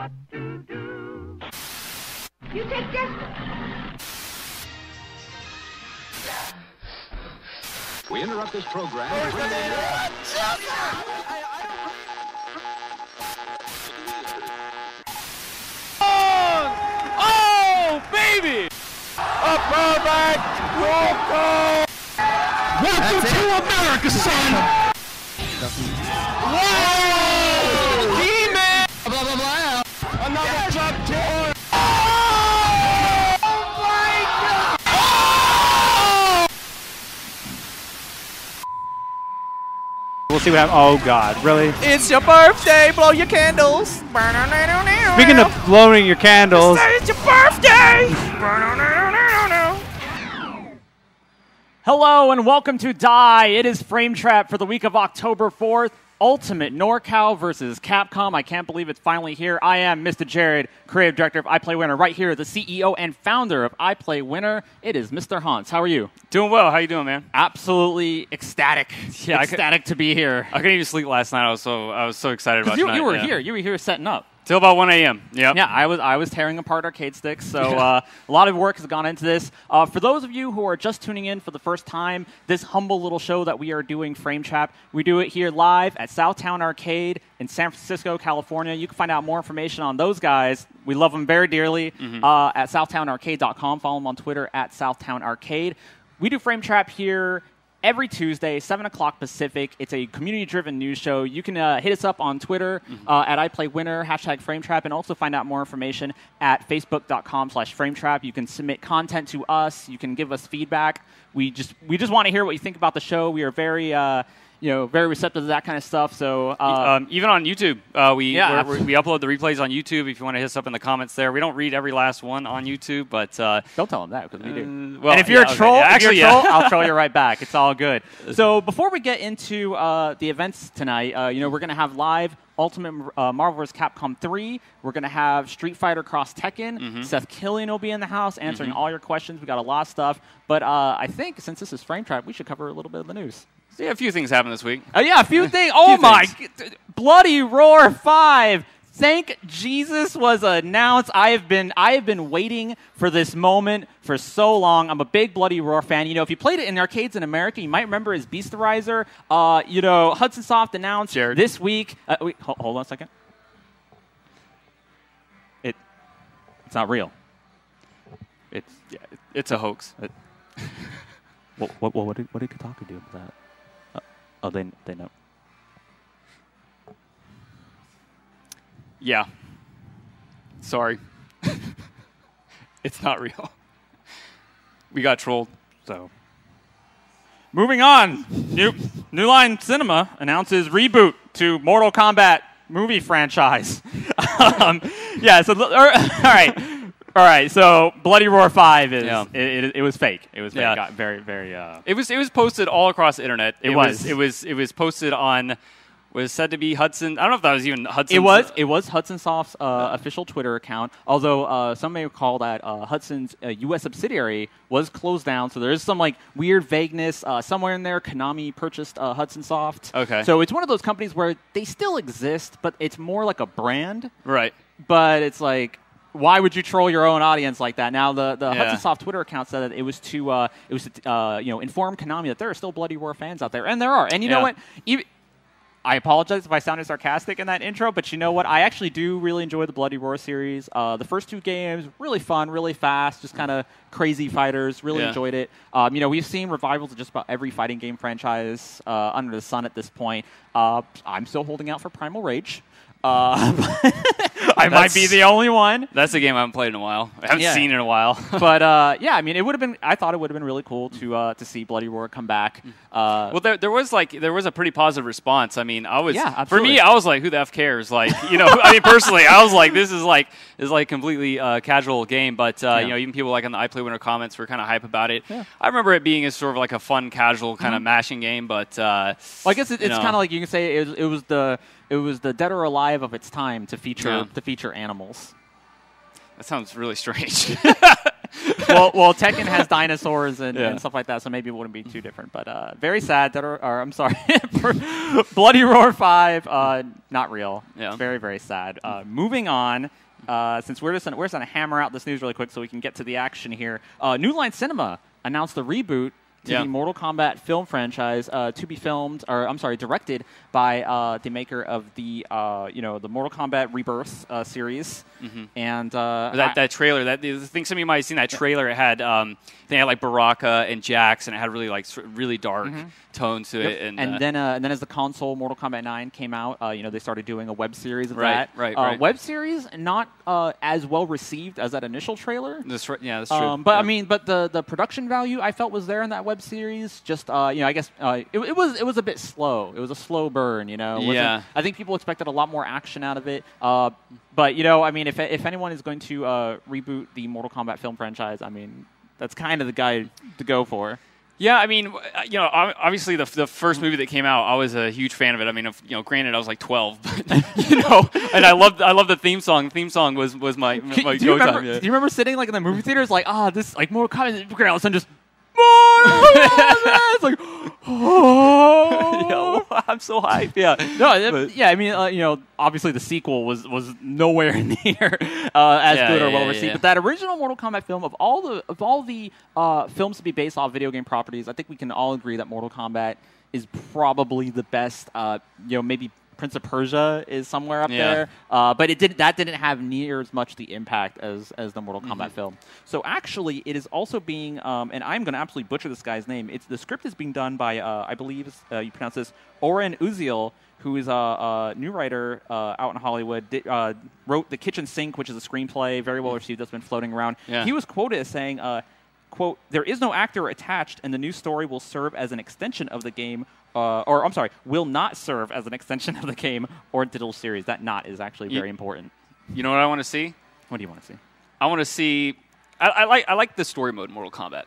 what to do. You take this. We interrupt this program. Oh, baby! A perfect roll call! Welcome to America, son! Whoa! Demon! Blah, blah, blah. Another jump tour! Oh! My God! Oh! We'll see what happens. Oh, God. Really? It's your birthday! Blow your candles! Speaking of blowing your candles. It's your birthday! Hello and welcome to Die. It is Frame Trap for the week of October 4th. Ultimate NorCal versus Capcom. I can't believe it's finally here. I am Mr. Jared, creative director of iPlayWinner, right here, the CEO and founder of iPlayWinner. It is Mr. Hans. How are you? Doing well. How you doing, man? Absolutely ecstatic. Yeah, ecstatic to be here. I couldn't even sleep last night. I was so excited about tonight. You were here. You were here setting up. Till about 1 a.m. Yep. Yeah, I was tearing apart arcade sticks, so a lot of work has gone into this. For those of you who are just tuning in for the first time, this humble little show that we are doing, Frame Trap, we do it here live at Southtown Arcade in San Francisco, California. You can find out more information on those guys. We love them very dearly at southtownarcade.com. Follow them on Twitter at Southtown Arcade. We do Frame Trap here every Tuesday, 7 o'clock Pacific. It's a community-driven news show. You can hit us up on Twitter at iPlayWinner, #FrameTrap, and also find out more information at facebook.com/FrameTrap. You can submit content to us. You can give us feedback. We just want to hear what you think about the show. We are very very receptive to that kind of stuff. So even on YouTube, we upload the replays on YouTube. If you want to hit us up in the comments there, we don't read every last one on YouTube, but don't tell them that because we do. Well, and if you're a troll, okay. I'll troll you right back. It's all good. So before we get into the events tonight, we're going to have live Ultimate Marvel vs. Capcom 3. We're going to have Street Fighter Cross Tekken. Seth Killian will be in the house answering all your questions. We got a lot of stuff, but I think since this is Frame Trap, we should cover a little bit of the news. Yeah, a few things happened this week. A few things. Oh, my. Bloody Roar 5. Thank Jesus was announced. I have been waiting for this moment for so long. I'm a big Bloody Roar fan. If you played it in arcades in America, you might remember as Beasterizer. Hudson Soft announced this week. Wait, hold on a second. It's not real. It's a hoax. What did Kotaku do with that? They know. Yeah. Sorry. It's not real. We got trolled. So, moving on. New Line Cinema announces reboot to Mortal Kombat movie franchise. All right. So Bloody Roar 5 is it was fake. It was fake. Yeah. Got very very. It was posted all across the internet. It was posted on. Was said to be Hudson. I don't know if that was even Hudson. It was Hudson Soft's official Twitter account. Although some may recall that Hudson's U.S. subsidiary was closed down, so there is some weird vagueness somewhere in there. Konami purchased Hudson Soft. Okay. So it's one of those companies where they still exist, but it's more like a brand. Right. But it's like, why would you troll your own audience like that? Now the Hudson Soft Twitter account said that it was to inform Konami that there are still Bloody Roar fans out there, and there are. And you know what? I apologize if I sounded sarcastic in that intro, but you know what? I actually do really enjoy the Bloody Roar series. The first two games, really fun, really fast, just kind of crazy fighters. Really enjoyed it. We've seen revivals of just about every fighting game franchise under the sun at this point. I'm still holding out for Primal Rage. I might be the only one. That's a game I haven't played in a while. I haven't seen in a while. But it would have been. I thought it would have been really cool to see Bloody Roar come back. Well, there was a pretty positive response. I mean, absolutely. For me, I was like, who the F cares? Personally, I was like, this is completely casual game. But even people on the iPlayWinner comments were kind of hype about it. Yeah. I remember it being sort of like a fun, casual kind of mashing game. But I guess it's kind of like you can say it was the Dead or Alive of its time to feature animals. That sounds really strange. well, Tekken has dinosaurs and stuff like that, so maybe it wouldn't be too different. But very sad. I'm sorry. Bloody Roar 5, not real. Yeah. Very, very sad. Moving on. Since we're just gonna hammer out this news really quick so we can get to the action here. New Line Cinema announced the reboot to the Mortal Kombat film franchise to be directed by the maker of the the Mortal Kombat Rebirth series. Mm-hmm. And that trailer, I think some of you might have seen that trailer. It had they had like Baraka and Jax, and it had really dark tone to it. And then as the console Mortal Kombat 9 came out, they started doing a web series of that. Right. Web series not as well received as that initial trailer. That's true. But the production value I felt was there in that web series. Just I guess it was a bit slow. It was a slow burn. I think people expected a lot more action out of it. But if anyone is going to reboot the Mortal Kombat film franchise, that's kind of the guy to go for. Yeah, obviously the first movie that came out, I was a huge fan of it. Granted I was like 12, but and I love the theme song. The theme song was my go time. Do you remember sitting like in the movie theaters like, this like Mortal Kombat, great, all of a sudden just it's like, I'm so hyped. Yeah. No, obviously the sequel was nowhere near as good or well received. But that original Mortal Kombat film, of all the films to be based off video game properties, I think we can all agree that Mortal Kombat is probably the best. Maybe Prince of Persia is somewhere up there, but that didn't have near as much the impact as the Mortal Kombat film. So actually, it is also being, and I'm going to absolutely butcher this guy's name. The script is being done by, I believe you pronounce this, Oren Uziel, who is a new writer out in Hollywood. Wrote The Kitchen Sink, which is a screenplay, very well received, that's been floating around. Yeah. He was quoted as saying, quote, "There is no actor attached, and the new story will serve as an extension of the game, will not serve as an extension of the game or digital series." That "not" is actually very important. You know what I want to see? What do you want to see? I want to see. I like the story mode in Mortal Kombat.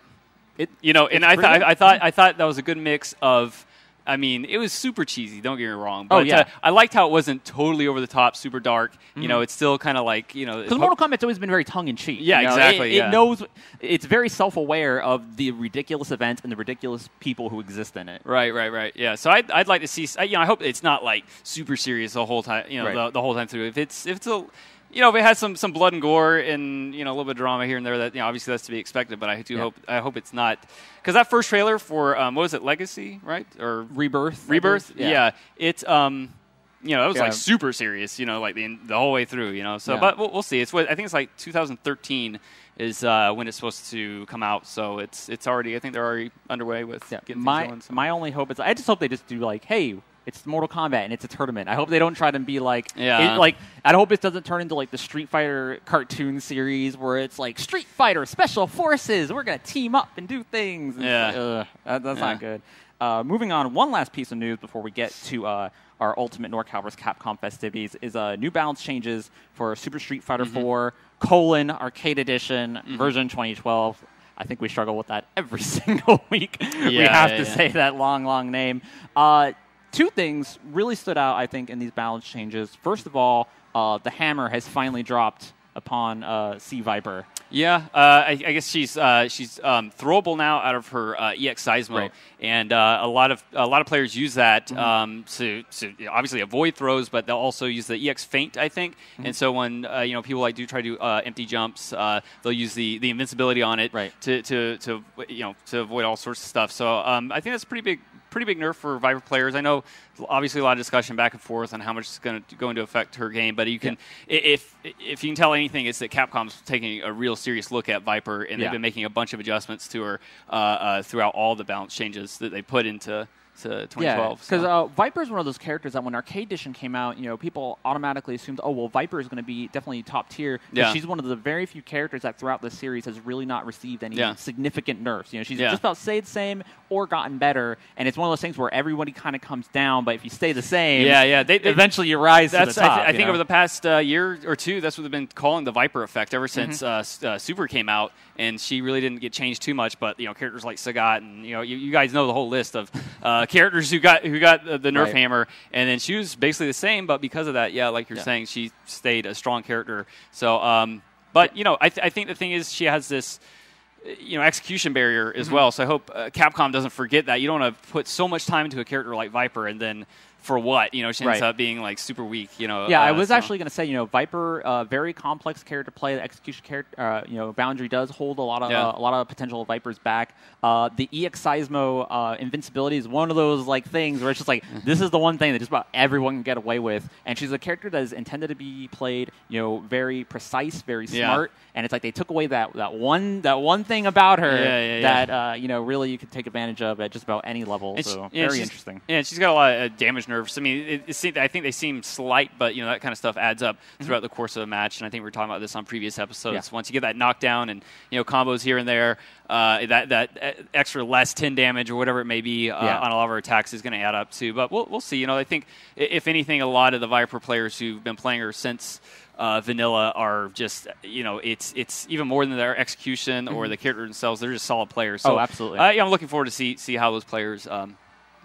I thought that was a good mix of. It was super cheesy. Don't get me wrong. But I liked how it wasn't totally over the top, super dark. It's still kind of like because Mortal Kombat's always been very tongue in cheek. Yeah, exactly. It knows it's very self aware of the ridiculous events and the ridiculous people who exist in it. Right. Yeah. So I'd like to see. I hope it's not like super serious the whole time. The whole time through. If it's a if it has some blood and gore and a little bit of drama here and there, that obviously that's to be expected. But I hope it's not, because that first trailer for what was it, Legacy, right, or Rebirth? Yeah. It's it was like super serious, like the whole way through, So, but we'll see. I think it's like 2013 is when it's supposed to come out. So it's already. I think they're already underway with getting things going. My only hope is I just hope they just do like, hey, it's Mortal Kombat and it's a tournament. I hope they don't try to be like, I hope it doesn't turn into like the Street Fighter cartoon series where it's like Street Fighter Special Forces. We're gonna team up and do things. And that's not good. Moving on, one last piece of news before we get to our Ultimate NorCal vs. Capcom festivities is New Balance changes for Super Street Fighter 4 Arcade Edition version 2012. I think we struggle with that every single week. We have to say that long name. Two things really stood out, I think, in these balance changes. First of all, the hammer has finally dropped upon C. Viper. Yeah, I guess she's throwable now out of her EX Seismo, and a lot of players use that to obviously avoid throws, but they'll also use the EX Feint, I think. And so when people do try to do empty jumps, they'll use the invincibility on it to avoid all sorts of stuff. So I think that's pretty big nerf for Viper players. I know obviously a lot of discussion back and forth on how much it's going to affect her game, but you can if you can tell anything, it's that Capcom's taking a real serious look at Viper, and they've been making a bunch of adjustments to her throughout all the balance changes that they put into 2012. Because Viper is one of those characters that when Arcade Edition came out, people automatically assumed, Viper is going to be definitely top tier. Yeah. She's one of the very few characters that throughout the series has really not received any significant nerfs. She's just about stayed the same or gotten better, and it's one of those things where everybody kind of comes down, but if you stay the same, eventually you rise to the top. I think over the past year or two, that's what they've been calling the Viper effect ever since Super came out, and she really didn't get changed too much. But characters like Sagat, and you guys know the whole list of characters who got the Nerf hammer, and then she was basically the same, but because of that, like you're saying, she stayed a strong character. So, but I think the thing is, she has this. execution barrier as well. So I hope Capcom doesn't forget that. You don't want to put so much time into a character like Viper and then for what? She ends up being like super weak. Yeah, I was actually going to say, Viper, very complex character to play. The execution character, boundary does hold a lot of potential of Viper's back. The EX Seismo invincibility is one of those like things where it's just like this is the one thing that just about everyone can get away with, and she's a character that is intended to be played, very precise, very smart, and it's like they took away that one thing about her that really you could take advantage of at just about any level. So very interesting. Yeah, she's got a lot of damage nerves. I mean, I think they seem slight, but that kind of stuff adds up throughout the course of the match. And I think we were talking about this on previous episodes. Once you get that knockdown and combos here and there, that extra less 10 damage or whatever it may be on a lot of our attacks is going to add up too. But we'll see. I think if anything, a lot of the Viper players who've been playing her since vanilla are just it's even more than their execution or the character themselves. They're just solid players. So absolutely. I'm looking forward to see how those players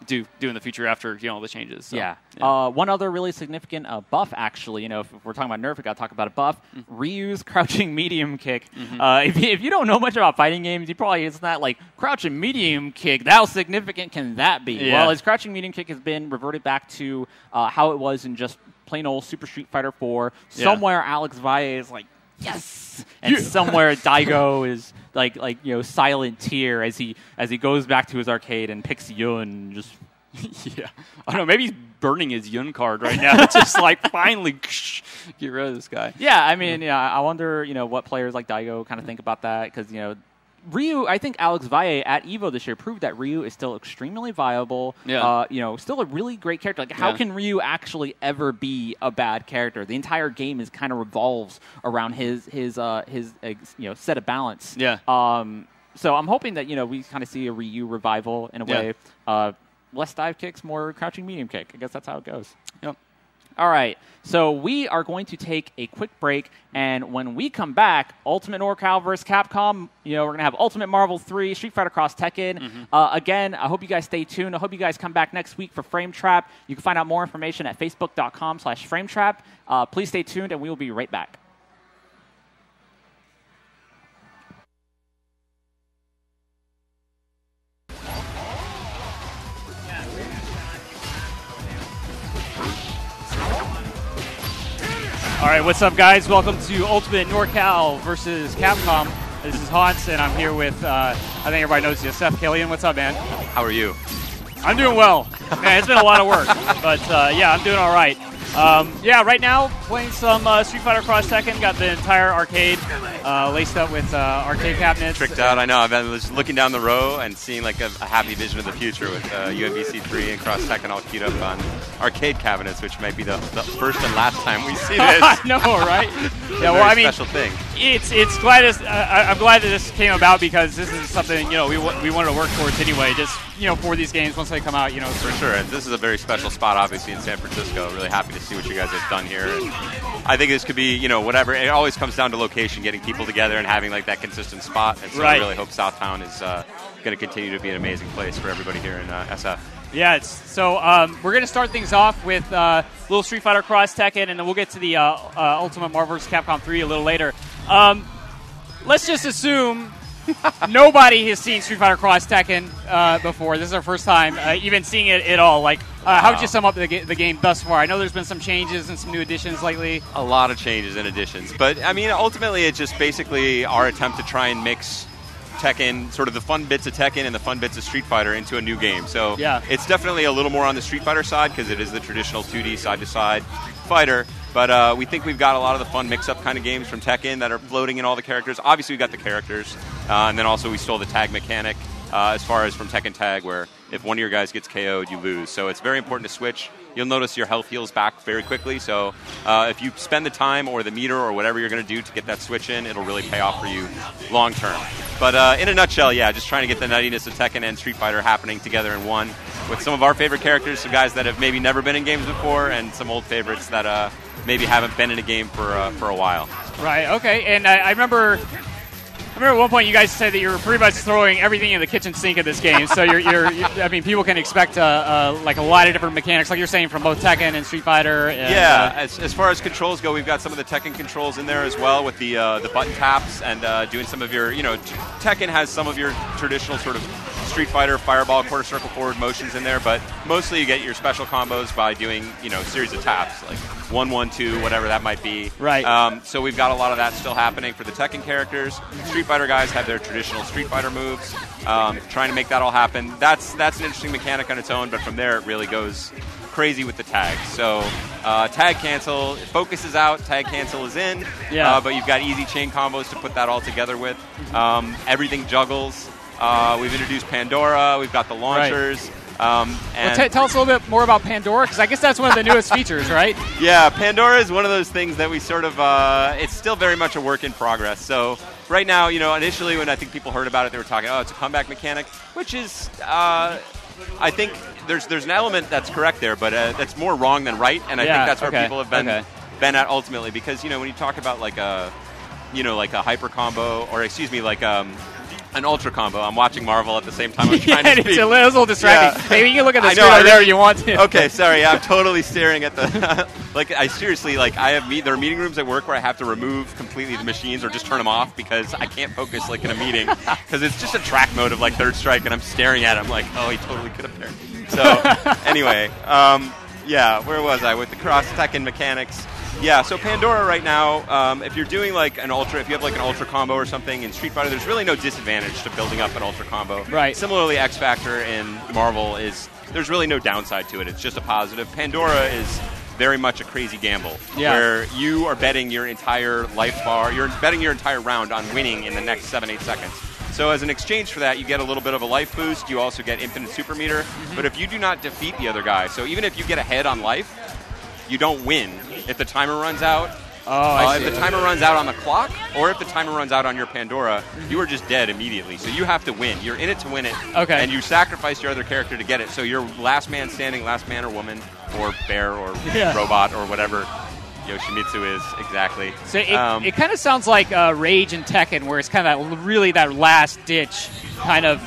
do in the future after all the changes. So, one other really significant buff, actually, if we're talking about nerf, we got to talk about a buff. Ryu's crouching medium kick. If you don't know much about fighting games, you probably it's not like crouching medium kick. How significant can that be? Yeah. Well, his crouching medium kick has been reverted back to how it was in just plain old Super Street Fighter 4. Somewhere Alex Valle is like, yes, and somewhere Daigo is like silent tear as he goes back to his arcade and picks Yun. Just I don't know. Maybe he's burning his Yun card right now. It's just like finally get rid of this guy. Yeah, I mean, I wonder what players like Daigo kind of think about that because Ryu, I think Alex Valle at EVO this year proved that Ryu is still extremely viable. Still a really great character. Like, how can Ryu actually ever be a bad character? The entire game is kind of revolves around his set of balance. Yeah. So I'm hoping that we kind of see a Ryu revival in a way. Less dive kicks, more crouching medium kick. I guess that's how it goes. Yep. All right, so we are going to take a quick break, and when we come back, Ultimate NorCal versus Capcom, we're going to have Ultimate Marvel 3, Street Fighter Cross Tekken. Again, I hope you guys stay tuned. I hope you guys come back next week for Frame Trap. You can find out more information at facebook.com/frametrap. Please stay tuned, and we will be right back. All right, what's up, guys? Welcome to Ultimate NorCal versus Capcom. This is Hans, and I'm here with, I think everybody knows you, Seth Killian. What's up, man? How are you? I'm doing well. Man, it's been a lot of work, but I'm doing all right. Right now, playing some Street Fighter Cross Tekken. Got the entire arcade laced up with arcade cabinets. Tricked out, I know. I was looking down the row and seeing like a happy vision of the future with UMVC 3 and Cross Tekken all queued up on arcade cabinets, which might be the first and last time we see this. I know, right? Special thing. It's glad I'm glad that this came about because this is something we wanted to work towards anyway. Just for these games once they come out, For sure, and this is a very special spot, obviously in San Francisco. Really happy to see what you guys have done here. And I think this could be, whatever. It always comes down to location, getting people together and having like that consistent spot. And so I really hope Southtown is going to continue to be an amazing place for everybody here in SF. Yeah, we're going to start things off with little Street Fighter Cross Tekken, and then we'll get to the Ultimate Marvel vs. Capcom 3 a little later. Let's just assume nobody has seen Street Fighter Cross Tekken before. This is our first time even seeing it at all. Like, how would you sum up the game thus far? I know there's been some changes and some new additions lately. A lot of changes and additions. But, I mean, ultimately it's just basically our attempt to try and mix Tekken, sort of the fun bits of Tekken and the fun bits of Street Fighter into a new game. So it's definitely a little more on the Street Fighter side because it is the traditional 2D side-to-side fighter. But we think we've got a lot of the fun mix-up kind of games from Tekken that are floating in all the characters. Obviously, we got the characters. And then also we stole the tag mechanic as far as from Tekken Tag, where if one of your guys gets KO'd, you lose. So it's very important to switch. You'll notice your health heals back very quickly. So if you spend the time or the meter or whatever you're going to do to get that switch in, it'll really pay off for you long term. But in a nutshell, just trying to get the nuttiness of Tekken and Street Fighter happening together in one with some of our favorite characters, some guys that have maybe never been in games before, and some old favorites that maybe haven't been in a game for a while. Right, okay. And I remember remember at one point you guys said that you were pretty much throwing everything in the kitchen sink of this game. So I mean, people can expect like a lot of different mechanics, like you're saying, from both Tekken and Street Fighter. And, as far as controls go, we've got some of the Tekken controls in there as well, with the button taps and doing some of your, Tekken has some of your traditional sort of Street Fighter fireball, quarter circle forward motions in there, but mostly you get your special combos by doing, a series of taps, like 1, 1, 2, whatever that might be. Right. So we've got a lot of that still happening for the Tekken characters. Street Fighter guys have their traditional Street Fighter moves, trying to make that all happen. That's an interesting mechanic on its own, but from there it really goes crazy with the tags. So tag cancel, focus is out, tag cancel is in, but you've got easy chain combos to put that all together with. Everything juggles. We've introduced Pandora. We've got the launchers. Right. Tell us a little bit more about Pandora, because I guess that's one of the newest features, right? Yeah, Pandora is one of those things that we sort of, it's still very much a work in progress. So right now, initially when I think people heard about it, they were talking, it's a comeback mechanic, which is, I think there's an element that's correct there, but that's more wrong than right, and I think that's where people have been at ultimately, because, when you talk about like a hyper combo, or excuse me, like an ultra combo. I'm watching Marvel at the same time I'm trying to speak. It's a little distracting. Maybe you can look at the screen over there if you want to. Okay, sorry. I'm totally staring at the... there are meeting rooms at work where I have to remove completely the machines or just turn them off because I can't focus like in a meeting, because it's just a track mode of like Third Strike, and I'm staring at it. I'm like, he totally could have paired. So anyway, where was I with the cross Tekken mechanics? Yeah, so Pandora right now, if you're doing if you have like an ultra combo or something in Street Fighter, there's really no disadvantage to building up an ultra combo. Right. Similarly, X Factor in Marvel there's really no downside to it. It's just a positive. Pandora is very much a crazy gamble, where you are betting your entire life bar, you're betting your entire round on winning in the next 7-8 seconds. So as an exchange for that, you get a little bit of a life boost. You also get infinite super meter. But if you do not defeat the other guy, so even if you get ahead on life, you don't win. If the timer runs out, if the timer runs out on the clock, or if the timer runs out on your Pandora, you are just dead immediately. So you have to win. You're in it to win it. Okay. And you sacrifice your other character to get it. So you're last man standing, last man or woman, or bear, or robot, or whatever Yoshimitsu is exactly. So it kind of sounds like Rage and Tekken, where it's kind of really that last ditch kind of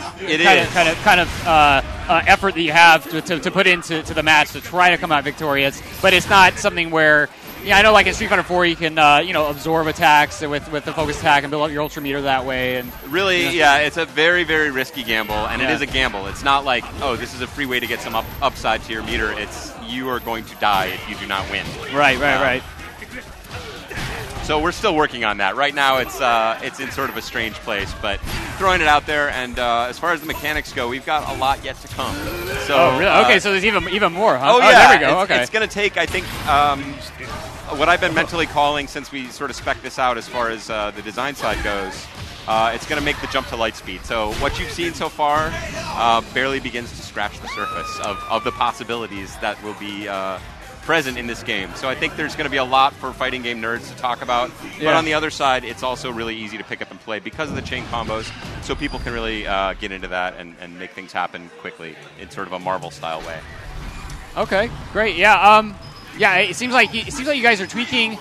effort that you have to put into the match to try to come out victorious. But it's not something where, I know like in Street Fighter 4 you can absorb attacks with the focus attack and build up your ultra meter that way. And really, it's a very, very risky gamble, and it is a gamble. It's not like, this is a free way to get some upside to your meter. It's you are going to die if you do not win. Right. So we're still working on that. Right now it's in sort of a strange place, but throwing it out there. And as far as the mechanics go, we've got a lot yet to come. So, really? Okay, so there's even more, huh? Oh, yeah. There we go. Okay. It's going to take, I think, what I've been mentally calling since we sort of spec this out as far as the design side goes, it's going to make the jump to light speed. So what you've seen so far barely begins to scratch the surface of the possibilities that will be present in this game. So I think there's going to be a lot for fighting game nerds to talk about. Yeah. But on the other side, it's also really easy to pick up and play because of the chain combos, so people can really get into that and make things happen quickly in sort of a Marvel-style way. Okay, great. Yeah, it seems like you guys are tweaking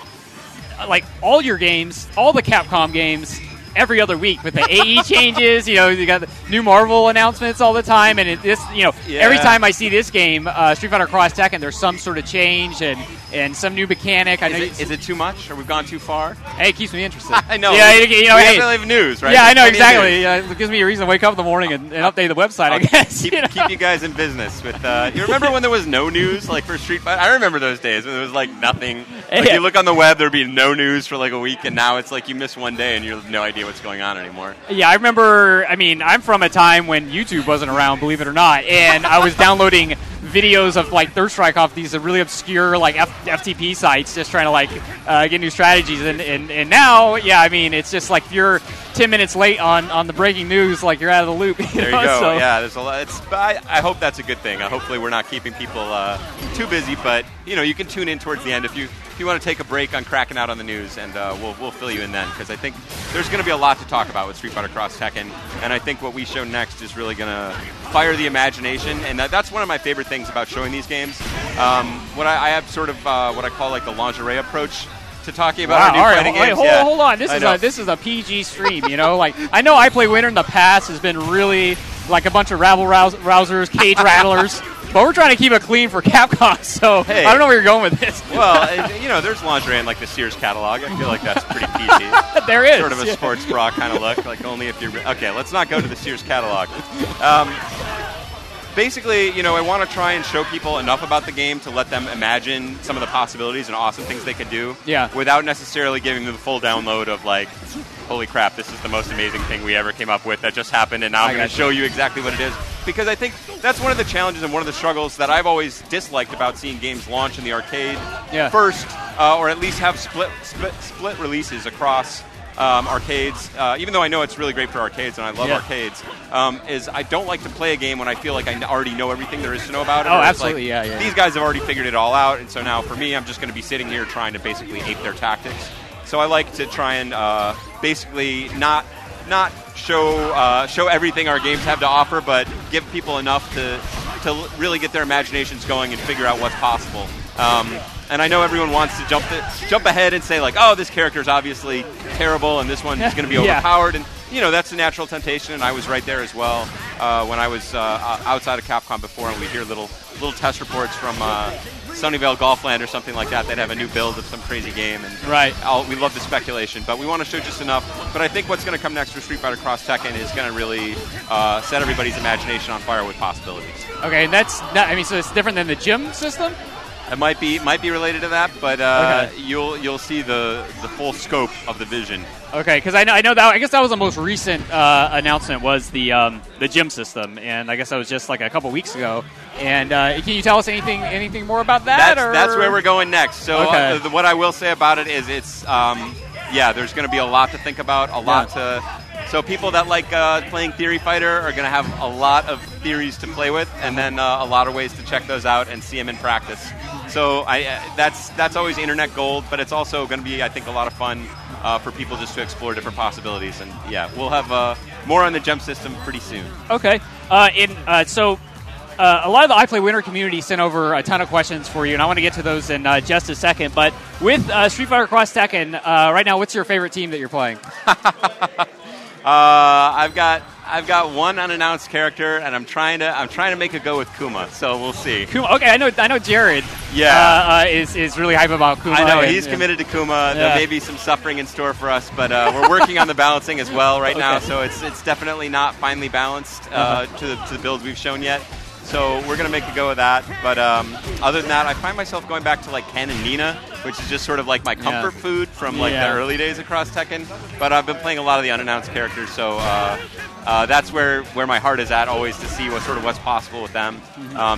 like all your games, all the Capcom games, every other week with the AE changes. You got the new Marvel announcements all the time, and every time I see this game, Street Fighter Cross Tekken, there's some sort of change and some new mechanic. Is it too much? Or we've gone too far? Hey, it keeps me interested. I know. Yeah, we definitely have news, right? Yeah, I know, exactly. It gives me a reason to wake up in the morning and update the website, I guess. Keep you guys in business. With you remember when there was no news, like for Street Fighter? I remember those days when there was like nothing. Like you look on the web, there'd be no news for like a week, and now it's like you miss one day and you have no idea what's going on anymore. Yeah, I remember. I'm from a time when YouTube wasn't around, believe it or not, and I was downloading videos of like Third Strike off these really obscure like FTP sites, just trying to get new strategies. And now, it's just like if you're 10 minutes late on the breaking news, like you're out of the loop. There you go. So. Yeah, there's a lot. I hope that's a good thing. Hopefully, we're not keeping people too busy, but you can tune in towards the end if you want to take a break on cracking out on the news, and we'll fill you in then, because I think there's going to be a lot to talk about with Street Fighter Cross Tekken, and I think what we show next is really going to fire the imagination, and that's one of my favorite things about showing these games. What I have sort of what I call like the lingerie approach to talking about our new fighting games. Hold on. This is a PG stream, you know? Like, I know I Play Winner in the past has been really like a bunch of rabble-rousers, cage rattlers. But we're trying to keep it clean for Capcom, so hey, I don't know where you're going with this. Well, you know, there's lingerie in like the Sears catalog. I feel like that's pretty PG. There is. Sort of a sports bra kind of look, like only if you're... Okay, let's not go to the Sears catalog. Basically, you know, I want to try and show people enough about the game to let them imagine some of the possibilities and awesome things they could do without necessarily giving them the full download of like, holy crap, this is the most amazing thing we ever came up with that just happened, and now I'm going to show you exactly what it is. Because I think that's one of the challenges and one of the struggles that I've always disliked about seeing games launch in the arcade first, or at least have split releases across arcades. Even though I know it's really great for arcades and I love arcades, is I don't like to play a game when I feel like I already know everything there is to know about it. Oh, absolutely, like, these guys have already figured it all out, and so now for me, I'm just going to be sitting here trying to basically ape their tactics. So I like to try and basically not show everything our games have to offer, but give people enough to really get their imaginations going and figure out what's possible. And I know everyone wants to jump ahead and say like, oh, this character is obviously terrible and this one is going to be overpowered, and you know that's a natural temptation. And I was right there as well when I was outside of Capcom before, and we hear little test reports from Sunnyvale Golfland or something like that. They'd have a new build of some crazy game, and we love the speculation, but we want to show just enough. But I think what's going to come next for Street Fighter Cross Tekken is going to really set everybody's imagination on fire with possibilities. Okay, and so it's different than the gym system? It might be related to that, but you'll see the full scope of the vision. Okay, because I know that I guess that was the most recent announcement was the gym system, and I guess that was just like a couple weeks ago. And can you tell us anything more about that? That's where we're going next. So what I will say about it is it's there's going to be a lot to think about, a lot to. So people that like playing Theory Fighter are going to have a lot of theories to play with, and then a lot of ways to check those out and see them in practice. So that's always internet gold, but it's also going to be, I think, a lot of fun for people just to explore different possibilities. And we'll have more on the gem system pretty soon. Okay. So a lot of the iPlay Winner community sent over a ton of questions for you, and I want to get to those in just a second. But with Street Fighter Cross Tekken, right now, what's your favorite team that you're playing? I've got one unannounced character, and I'm trying to make a go with Kuma. So we'll see. Kuma, okay, I know Jared. Is really hype about Kuma. I know he's committed to Kuma. There may be some suffering in store for us, but we're working on the balancing as well right now. So it's definitely not finely balanced to the builds we've shown yet. So we're going to make a go of that. But other than that, I find myself going back to like Ken and Nina, which is just sort of like my comfort food from like the early days across Tekken. But I've been playing a lot of the unannounced characters, so that's where my heart is at always, to see what's possible with them.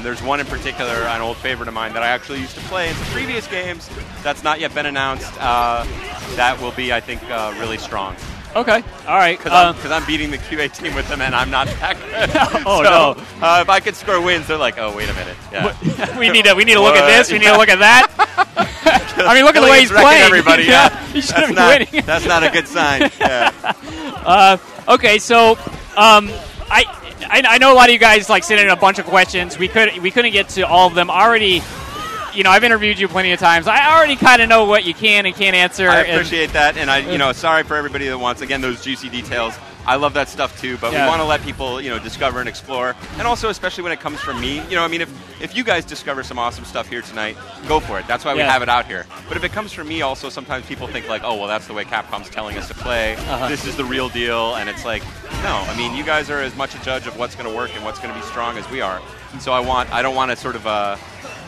There's one in particular, an old favorite of mine that I actually used to play in some previous games that's not yet been announced. That will be, I think, really strong. Okay, all right. Because I'm beating the QA team with them, and I'm not that good. If I could score wins, they're like, oh, wait a minute. Yeah. we need to look at this. We need to look at that. I mean, look at the way he's playing. Everybody, he shouldn't be winning. That's not a good sign. Okay, so I know a lot of you guys like sent in a bunch of questions. We couldn't get to all of them already. You know, I've interviewed you plenty of times. I already kind of know what you can and can't answer. I appreciate that, and sorry for everybody that wants, again, those juicy details. I love that stuff too, but we want to let people, discover and explore, and also especially when it comes from me. If you guys discover some awesome stuff here tonight, go for it. That's why we have it out here. But if it comes from me, also sometimes people think like, oh, well, that's the way Capcom's telling us to play. This is the real deal, and it's like, no. I mean, you guys are as much a judge of what's going to work and what's going to be strong as we are. And so I don't want to sort of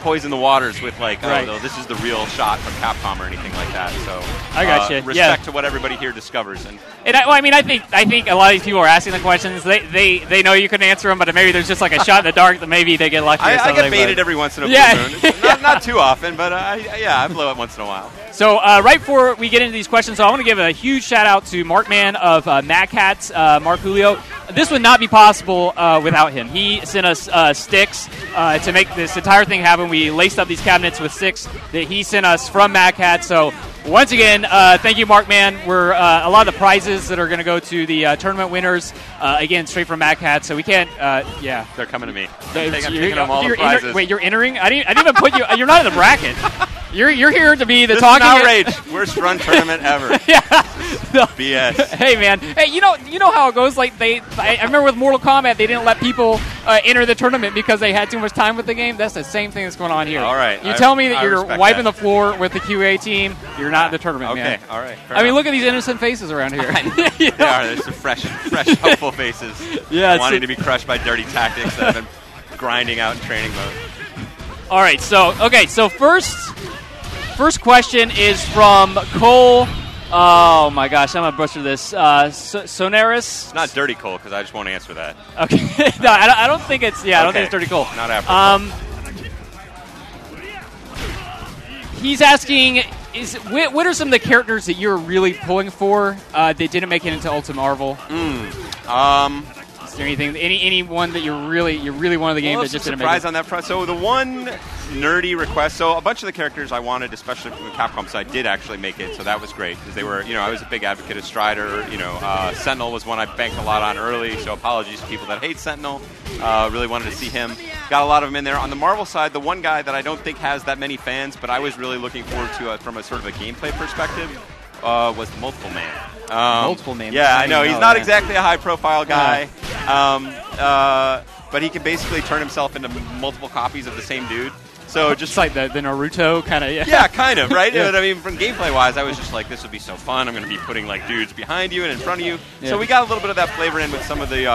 poison the waters with like, oh, this is the real shot from Capcom or anything like that. So I got you. Respect to what everybody here discovers. I think a lot of these people are asking the questions. They know you can answer them, but maybe there's just like a shot in the dark that maybe they get lucky. I get baited every once in a blue moon. Not too often, but I blow it once in a while. So right before we get into these questions, I want to give a huge shout out to Mark Mann of Mad Catz, Mark Julio. This would not be possible without him. He sent us sticks to make this entire thing happen. We laced up these cabinets with sticks that he sent us from Mad Catz. So once again, thank you, Mark Mann. We're a lot of the prizes that are going to go to the tournament winners, again, straight from Mad Catz. So we can't, They're coming to me. I'm taking them all the prizes. Wait, you're entering? I didn't even put you. You're not in the bracket. You're here to be the this talking. Is an outrage. Worst run tournament ever. Yeah. No. BS. Hey man. Hey, you know how it goes. Like I remember with Mortal Kombat, they didn't let people enter the tournament because they had too much time with the game. That's the same thing that's going on here. All right. You tell me that I you're respect wiping that. the floor with the QA team. You're not in the tournament, Okay. man. All right. I mean, look at these innocent faces around here. They are. There's some fresh, hopeful faces. Yeah. Wanting to be crushed by dirty tactics that have been grinding out in training mode. All right. So first question is from Cole. Oh my gosh, I'm gonna butcher this. Sonaris. It's not Dirty Cole because I just won't answer that. Okay. No, I don't think it's. Yeah, I don't think it's Dirty Cole. Not after. He's asking, what are some of the characters that you're really pulling for that didn't make it into Ultimate Marvel? Is there anyone that you really wanted the game that just didn't make it? Surprise on that front. So the one nerdy request. So a bunch of the characters I wanted, especially from the Capcom side, did actually make it. So that was great because they were, I was a big advocate of Strider. Sentinel was one I banked a lot on early. So apologies to people that hate Sentinel. Really wanted to see him. Got a lot of them in there. On the Marvel side, the one guy that I don't think has that many fans, but I was really looking forward to from a sort of a gameplay perspective, was the Multiple Man. Multiple Man. Yeah, I know. He's not exactly a high-profile guy, but he can basically turn himself into multiple copies of the same dude. So just it's like the Naruto kind of. Yeah, kind of, right? Yeah. But I mean, from gameplay-wise, I was just like, this would be so fun. I'm going to be putting like dudes behind you and in front of you. Yeah. So we got a little bit of that flavor in with some of the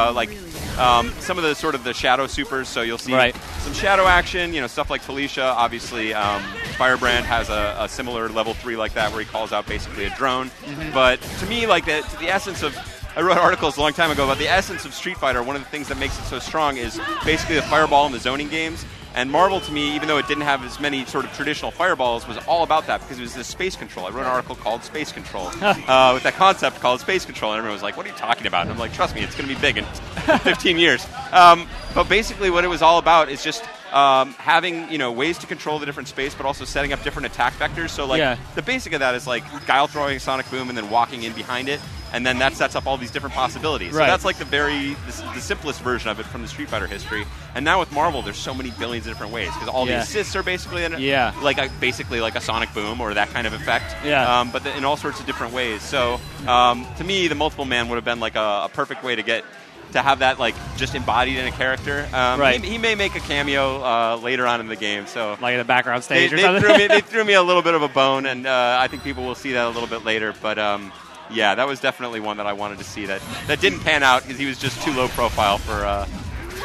some of the sort of the shadow supers. So you'll see some shadow action, stuff like Felicia. Obviously, Firebrand has a similar level 3 like that, where he calls out basically a drone. Mm-hmm. But to me, like the essence of I wrote articles a long time ago about the essence of Street Fighter. One of the things that makes it so strong is basically the fireball and the zoning games. And Marvel, to me, even though it didn't have as many sort of traditional fireballs, was all about that because it was the space control. I wrote an article called Space Control with that concept called Space Control, and everyone was like, what are you talking about? And I'm like, trust me, it's going to be big in 15 years. But basically what it was all about is just having ways to control the different space, but also setting up different attack vectors. So the basic of that is like Guile throwing a Sonic Boom and then walking in behind it, and then that sets up all these different possibilities. Right. So that's like the simplest version of it from the Street Fighter history. And now with Marvel, there's so many billions of different ways because all the assists are basically basically like a Sonic Boom or that kind of effect. Yeah. But in all sorts of different ways. So to me, the Multiple Man would have been like a perfect way to have that like just embodied in a character. He may make a cameo later on in the game. So like in the background stage or they something. they threw me a little bit of a bone, and I think people will see that a little bit later. But yeah, that was definitely one that I wanted to see that didn't pan out because he was just too low profile for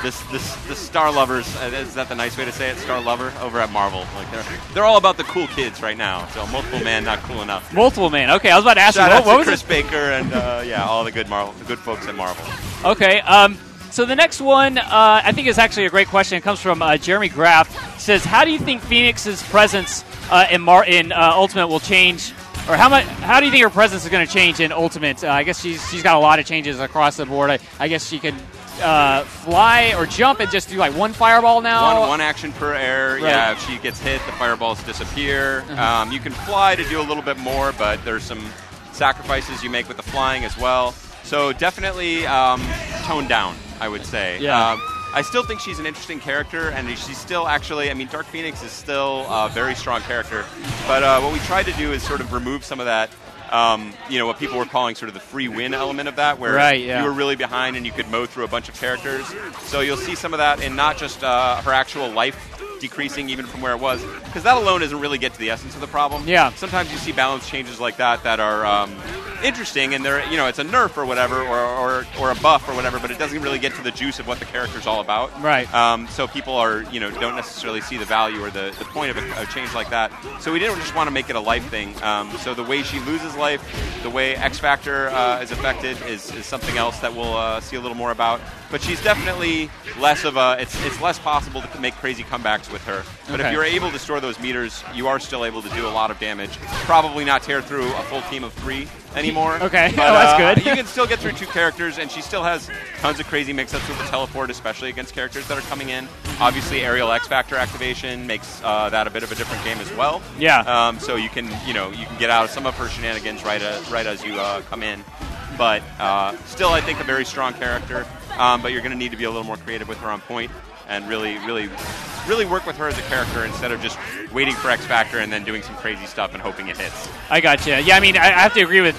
the Star Lovers. Is that the nice way to say it? Star Lover over at Marvel. Like they're all about the cool kids right now. So Multiple Man not cool enough. Multiple Man. Okay, I was about to ask Shout out you what was Chris it? Baker and all the good folks at Marvel. Okay. So the next one, I think is actually a great question. It comes from Jeremy Graff. He says, "How do you think Phoenix's presence in Ultimate will change, or how do you think her presence is going to change in Ultimate? I guess she's got a lot of changes across the board. I guess she can fly or jump and just do like one fireball now. One action per air. Right. Yeah, if she gets hit, the fireballs disappear. You can fly to do a little bit more, but there's some sacrifices you make with the flying as well. So definitely toned down, I would say. Yeah. I still think she's an interesting character, and she's still actually, Dark Phoenix is still a very strong character. But what we tried to do is sort of remove some of that, what people were calling sort of the free win element of that, where you were really behind and you could mow through a bunch of characters. So you'll see some of that in not just her actual life decreasing even from where it was, because that alone doesn't really get to the essence of the problem. Yeah. Sometimes you see balance changes like that are interesting, and they're it's a nerf or whatever, or a buff or whatever, but it doesn't really get to the juice of what the character's all about. Right. So people are don't necessarily see the value or the point of a change like that. So we didn't just want to make it a life thing. So the way she loses life, the way X Factor is affected is something else that we'll see a little more about. But she's definitely less of a. It's less possible to make crazy comebacks with her. But if you're able to store those meters, you are still able to do a lot of damage. Probably not tear through a full team of 3 anymore. Okay, but, that's good. You can still get through 2 characters, and she still has tons of crazy mix-ups with the teleport, especially against characters that are coming in. Obviously, aerial X Factor activation makes that a bit of a different game as well. Yeah. So you can get out of some of her shenanigans right as you come in. But still, I think a very strong character. But you're going to need to be a little more creative with her on point and really, really really work with her as a character instead of just waiting for X Factor and then doing some crazy stuff and hoping it hits. I gotcha. Yeah, I mean, I have to agree with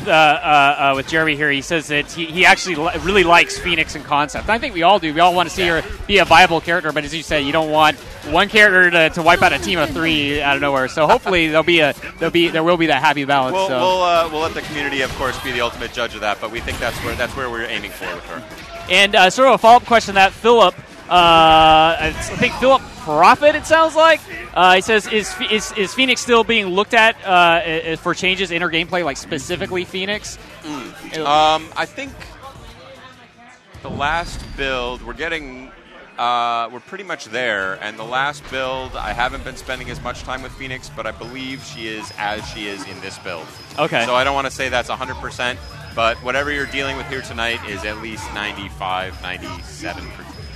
Jeremy here. He says that he actually really likes Phoenix in concept. I think we all do. We all want to see her be a viable character, but as you say, you don't want one character to wipe out a team of 3 out of nowhere. So hopefully there will be that happy balance. We'll let the community, of course, be the ultimate judge of that, but we think that's where we're aiming for with her. And sort of a follow-up question that Philip, I think Philip Profit, it sounds like, he says, is Phoenix still being looked at for changes in her gameplay, like specifically Phoenix? I think the last build, we're pretty much there, and the last build, I haven't been spending as much time with Phoenix, but I believe she is as she is in this build. Okay. So I don't want to say that's 100%, but whatever you're dealing with here tonight is at least 95, 97,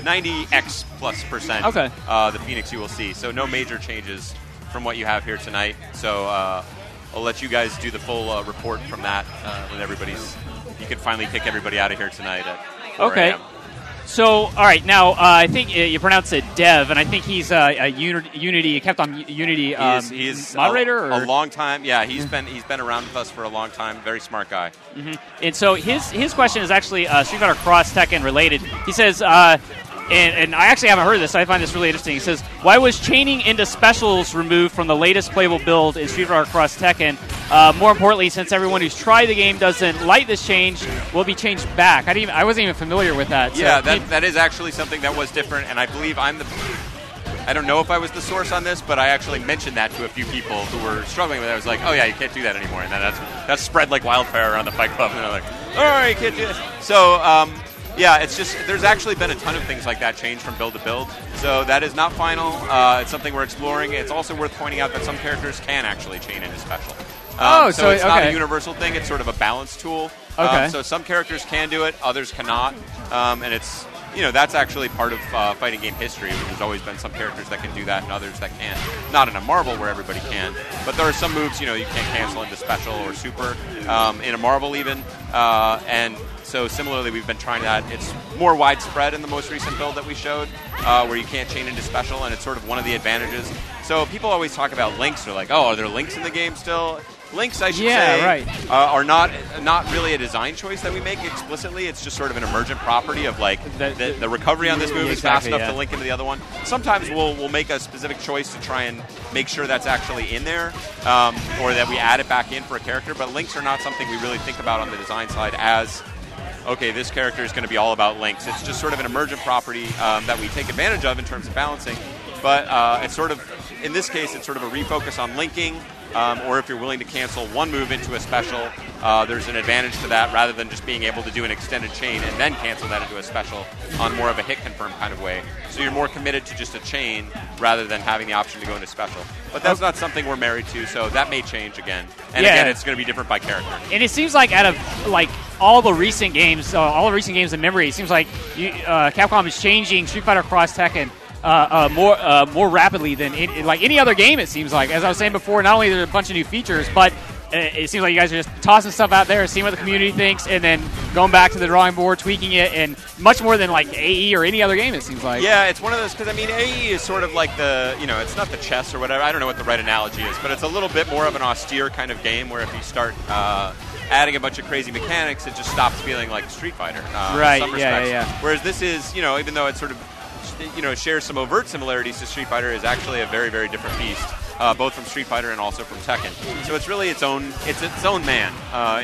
90x plus percent. Okay. The Phoenix you will see. So no major changes from what you have here tonight. So I'll let you guys do the full report from that when you can finally kick everybody out of here tonight at 4 Okay. a.m. So, all right, now I think you pronounce it Dev, and I think he's a Unity, Capcom Unity he's moderator. A long time. Yeah, he's been around with us for a long time. Very smart guy. Mm-hmm. And so his question is actually Street Fighter Cross Tekken related. He says, and I actually haven't heard this, so I find this really interesting. He says, why was chaining into specials removed from the latest playable build in Street Fighter Cross Tekken? More importantly, since everyone who's tried the game doesn't like this change, will be changed back. I wasn't even familiar with that. Yeah, that is actually something that was different, and I believe I don't know if I was the source on this, but I actually mentioned that to a few people who were struggling with it. I was like, oh yeah, you can't do that anymore. And then that's spread like wildfire around the Fight Club, and they're like, all right, you can't do this. So, yeah, it's just, there's actually been a ton of things like that change from build to build. So that is not final. It's something we're exploring. It's also worth pointing out that some characters can actually chain into special. So it's not a universal thing. It's sort of a balance tool. Okay. So some characters can do it, others cannot. And it's, that's actually part of fighting game history. There's always been some characters that can do that and others that can't. Not in a Marvel where everybody can. But there are some moves, you can't cancel into special or super in a Marvel even. And so similarly, we've been trying that. It's more widespread in the most recent build that we showed, where you can't chain into special, and it's sort of one of the advantages. So people always talk about links. They're like, oh, are there links in the game still? Links, I should say, right. Are not really a design choice that we make explicitly. It's just sort of an emergent property of like the recovery on this move is fast enough to link into the other one. Sometimes we'll make a specific choice to try and make sure that's actually in there, or that we add it back in for a character. But links are not something we really think about on the design side as, okay, this character is going to be all about links. It's just sort of an emergent property that we take advantage of in terms of balancing. But it's sort of, in this case, it's sort of a refocus on linking. Or if you're willing to cancel one move into a special, there's an advantage to that rather than just being able to do an extended chain and then cancel that into a special on more of a hit confirm kind of way. So you're more committed to just a chain rather than having the option to go into special. But that's not something we're married to, so that may change again. And again, it's going to be different by character. And it seems like out of like all the recent games in memory, it seems like Capcom is changing Street Fighter Cross Tekken more rapidly than any other game, it seems like. As I was saying before, not only are there a bunch of new features, but it seems like you guys are just tossing stuff out there, seeing what the community thinks, and then going back to the drawing board, tweaking it, and much more than like AE or any other game, it seems like. Yeah, it's one of those, because AE is sort of like it's not the chess or whatever, I don't know what the right analogy is, but it's a little bit more of an austere kind of game where if you start adding a bunch of crazy mechanics, it just stops feeling like Street Fighter. Right, in some respects. yeah. Whereas this is, even though it's sort of shares some overt similarities to Street Fighter, is actually a very, very different beast, both from Street Fighter and also from Tekken. So it's really its own man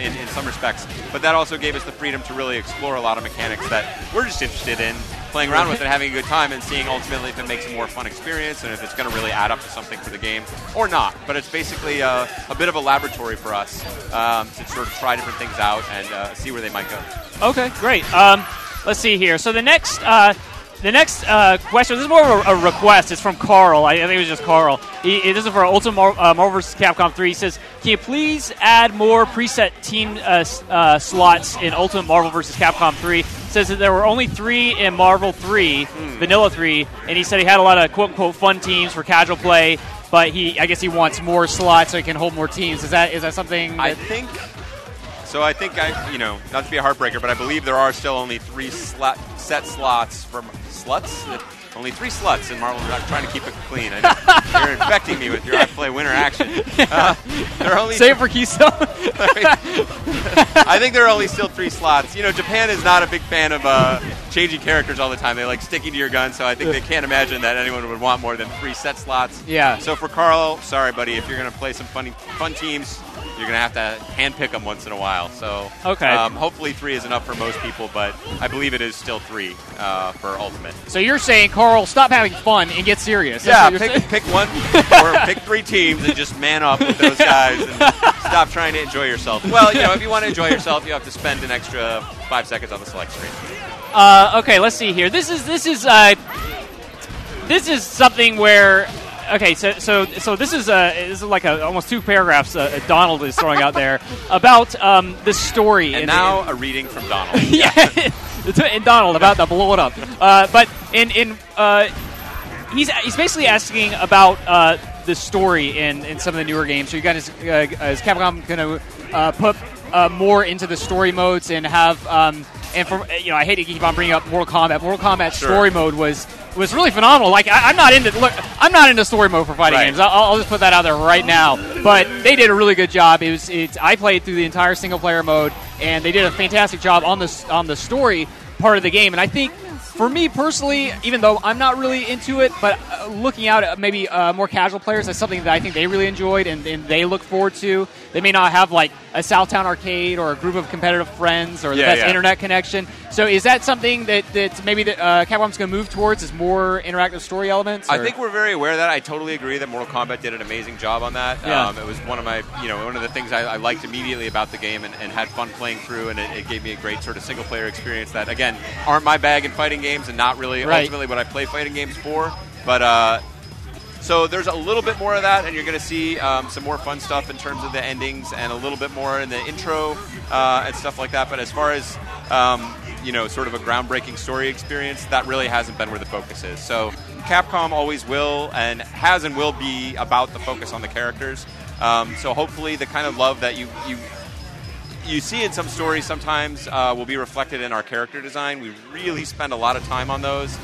in some respects. But that also gave us the freedom to really explore a lot of mechanics that we're just interested in playing around with and having a good time and seeing ultimately if it makes a more fun experience and if it's going to really add up to something for the game or not. But it's basically a bit of a laboratory for us to sort of try different things out and see where they might go. Okay, great. Let's see here. So the next question, this is more of a request. It's from Carl. I think it was just Carl. This is for Ultimate Marvel vs. Capcom 3. He says, can you please add more preset team slots in Ultimate Marvel vs. Capcom 3? He says that there were only 3 in Marvel 3, Vanilla 3, and he said he had a lot of quote-unquote fun teams for casual play, but I guess he wants more slots so he can hold more teams. Is that something that... I think, not to be a heartbreaker, but I believe there are still only 3 set slots from sluts. Only 3 sluts in Marvel. I'm trying to keep it clean. I know. You're infecting me with your iPlay winner action. There are only Save it for Keystone. I think there are only still 3 slots. You know, Japan is not a big fan of changing characters all the time. They like sticking to your gun, so I think they can't imagine that anyone would want more than 3 set slots. Yeah. So for Carl, sorry, buddy, if you're going to play some fun teams, you're going to have to handpick them once in a while. So hopefully 3 is enough for most people, but I believe it is still 3 for Ultimate. So you're saying, Carl, stop having fun and get serious. Yeah, pick one or pick 3 teams and just man up with those guys and stop trying to enjoy yourself. Well, you know, if you want to enjoy yourself, you have to spend an extra 5 seconds on the select screen. Okay, let's see here. This is something where. Okay, so this is like almost 2 paragraphs Donald is throwing out there about the story. And now a reading from Donald. Yeah, and Donald about to blow it up. But he's basically asking about the story in some of the newer games. So you guys, is Capcom going to put more into the story modes and have and for I hate to keep on bringing up Mortal Kombat. Mortal Kombat story mode was really phenomenal. Like I'm not into story mode for fighting games. I'll just put that out there right now. But they did a really good job. I played through the entire single player mode, and they did a fantastic job on the story part of the game. And I think for me personally, even though I'm not really into it, but looking out at maybe more casual players, that's something that I think they really enjoyed and they look forward to. They may not have like a Southtown arcade or a group of competitive friends or the best internet connection. So is that something that maybe Capcom's going to move towards, is more interactive story elements? Or? I think we're very aware of that. I totally agree that Mortal Kombat did an amazing job on that. Yeah. It was one of my, one of the things I liked immediately about the game and had fun playing through, and it gave me a great sort of single player experience that, again, aren't my bag in fighting games and not really ultimately what I play fighting games for. But so there's a little bit more of that, and you're going to see some more fun stuff in terms of the endings and a little bit more in the intro and stuff like that. But as far as sort of a groundbreaking story experience, that really hasn't been where the focus is. So Capcom always will and has and will be about the focus on the characters. So hopefully the kind of love that you see in some stories sometimes will be reflected in our character design. We really spend a lot of time on those.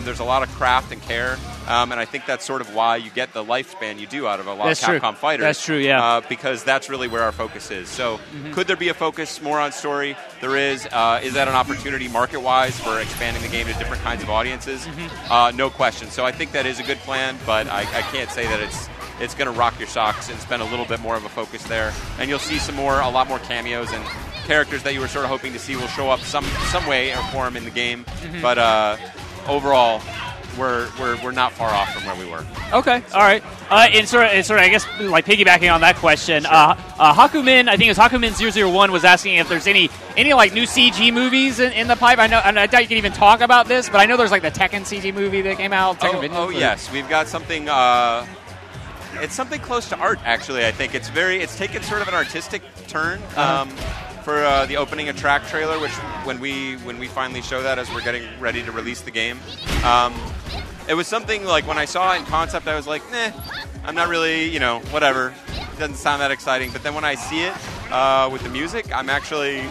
There's a lot of craft and care, and I think that's sort of why you get the lifespan you do out of a lot of Capcom fighters. That's true, yeah. Because that's really where our focus is. So could there be a focus more on story? There is. Is that an opportunity market-wise for expanding the game to different kinds of audiences? No question. So I think that is a good plan, but I can't say that it's going to rock your socks and spend a little bit more of a focus there. And you'll see a lot more cameos and characters that you were sort of hoping to see will show up some way or form in the game. But overall, we're not far off from where we were. Okay, all right. And sort of, I guess, like piggybacking on that question, Hakumin, I think it was Hakumin001 was asking if there's any like new CG movies in the pipe. I know, and I doubt you can even talk about this, but I know there's like the Tekken CG movie that came out. Yes, we've got something. It's something close to art, actually. I think it's taken sort of an artistic turn for the opening a track trailer, which when we finally show that as we're getting ready to release the game, it was something like when I saw it in concept, I was like, I'm not really, whatever. It doesn't sound that exciting. But then when I see it with the music, I'm actually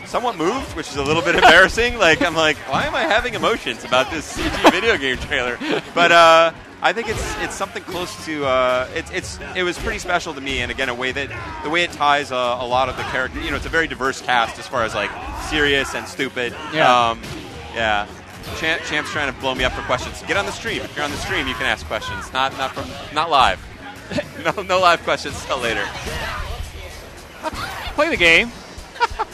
somewhat moved, which is a little bit embarrassing. Like I'm like, why am I having emotions about this CG video game trailer? But I think it's something close to it was pretty special to me, and again, the way it ties a lot of the characters. It's a very diverse cast as far as like serious and stupid. Yeah. Champ's trying to blow me up for questions. Get on the stream. If you're on the stream, you can ask questions. Not live. no live questions till later. Play the game.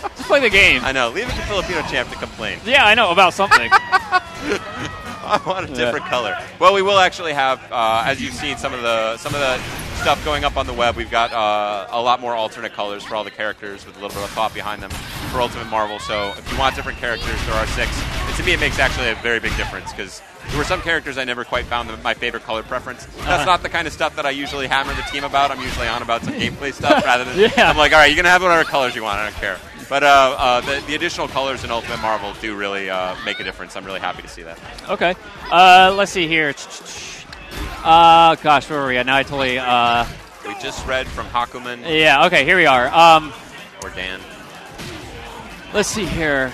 Just play the game. I know. Leave it to Filipino Champ to complain. Yeah, I know about something. I want a different color. Well, we will actually have, as you've seen, some of the stuff going up on the web. We've got a lot more alternate colors for all the characters with a little bit of thought behind them for Ultimate Marvel. So if you want different characters, there are 6. And to me, it makes actually a very big difference because there were some characters I never quite found my favorite color preference. That's not the kind of stuff that I usually hammer the team about. I'm usually on about some gameplay stuff rather than I'm like, all right, you're going to have whatever colors you want. I don't care. But the additional colors in Ultimate Marvel do really make a difference. I'm really happy to see that. Okay. Let's see here. Gosh, where were we at? Now I totally... We just read from Hakuman. Yeah, okay, here we are. Or Dan. Let's see here.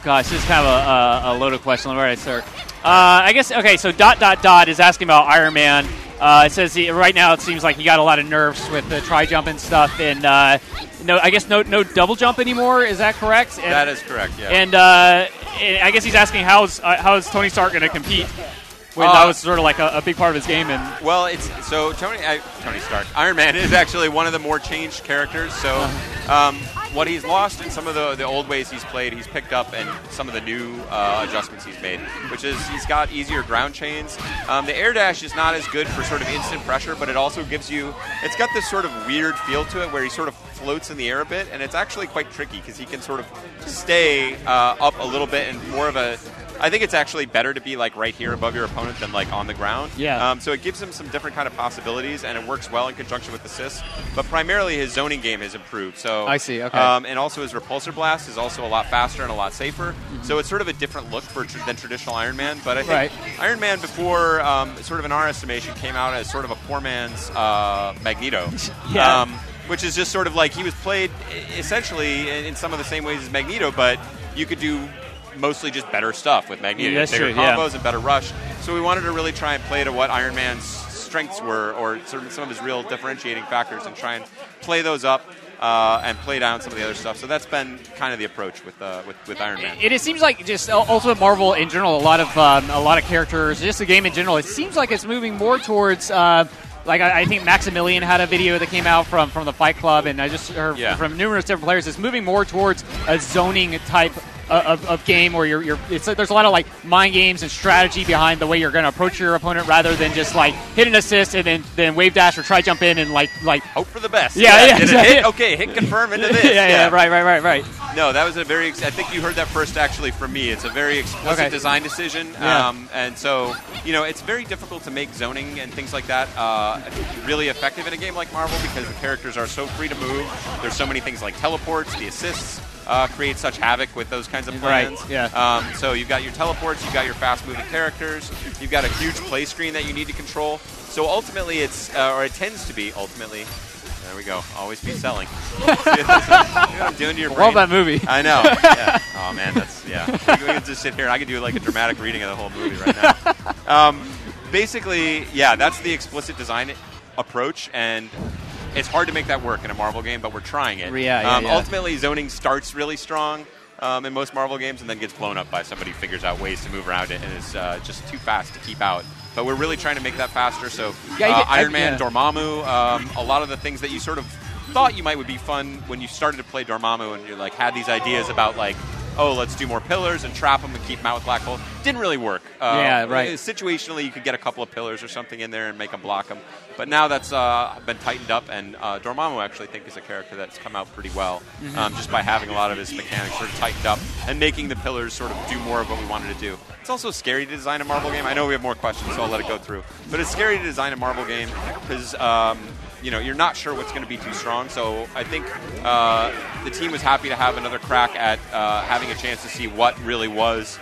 Gosh, this is kind of a loaded question. Where do I start? I guess, okay, so ... is asking about Iron Man. It says right now it seems like he got a lot of nerfs with the tri-jump and stuff, and I guess no double jump anymore. Is that correct? And, that is correct, yeah. And I guess he's asking how's Tony Stark going to compete when that was sort of like a big part of his game. And well, it's so Tony Stark, Iron Man is actually one of the more changed characters. So what he's lost in some of the old ways he's played, he's picked up in some of the new adjustments he's made, which is he's got easier ground chains. The air dash is not as good for sort of instant pressure, but it also gives you, it's got this sort of weird feel to it where he sort of floats in the air a bit, and it's actually quite tricky because he can sort of stay up a little bit and more of a, I think it's actually better to be like right here above your opponent than like on the ground. Yeah. So it gives him some different kind of possibilities, and it works well in conjunction with assists. But primarily his zoning game has improved. So I see. Okay. And also his repulsor blast is also a lot faster and a lot safer. Mm-hmm. So it's sort of a different look than traditional Iron Man. But I think Iron Man before, sort of in our estimation, came out as sort of a poor man's Magneto. Yeah. Which is just sort of like he was played essentially in some of the same ways as Magneto, but you could do mostly just better stuff with Magneto. That's bigger true, combos and better rush. So we wanted to really try and play to what Iron Man's strengths were, or sort of some of his real differentiating factors, and try and play those up and play down some of the other stuff. So that's been kind of the approach with Iron Man. It seems like just Ultimate Marvel in general, a lot of characters, just the game in general. It seems like it's moving more towards. Like I think Maximilian had a video that came out from the Fight Club, and I just heard from numerous different players. It's moving more towards a zoning type of game where there's a lot of like mind games and strategy behind the way you're going to approach your opponent, rather than just like hit an assist and then wave dash or try jump in and like hope for the best. Yeah. Did it hit? Okay, hit confirm into this. Yeah. Right. No, that was a very. I think you heard that first actually from me. It's a very explicit design decision, and so it's very difficult to make zoning and things like that really effective in a game like Marvel, because the characters are so free to move. There's so many things like teleports, the assists. Create such havoc with those kinds of plans. Right, yeah. So you've got your teleports, you've got your fast-moving characters, you've got a huge play screen that you need to control. So ultimately, or it tends to be ultimately. There we go. Always be selling. See what I'm doing to your brain? Love that movie. I know. Yeah. Oh man, we can just sit here and I can do like a dramatic reading of the whole movie right now. Basically, that's the explicit design approach, and it's hard to make that work in a Marvel game, but we're trying it. Ultimately, zoning starts really strong in most Marvel games and then gets blown up by somebody who figures out ways to move around it and is just too fast to keep out. But we're really trying to make that faster. So Iron Man, Dormammu, a lot of the things that you sort of thought you would be fun when you started to play Dormammu, and you like had these ideas about like, oh, let's do more pillars and trap them and keep them out with black hole. Didn't really work. Situationally, you could get a couple of pillars or something in there and make them block them. But now that's been tightened up, and Dormammu actually think is a character that's come out pretty well, just by having a lot of his mechanics sort of tightened up and making the pillars sort of do more of what we wanted to do. It's also scary to design a Marvel game. I know we have more questions, so I'll let it go through. But it's scary to design a Marvel game because you're not sure what's going to be too strong. So I think the team was happy to have another crack at having a chance to see what really was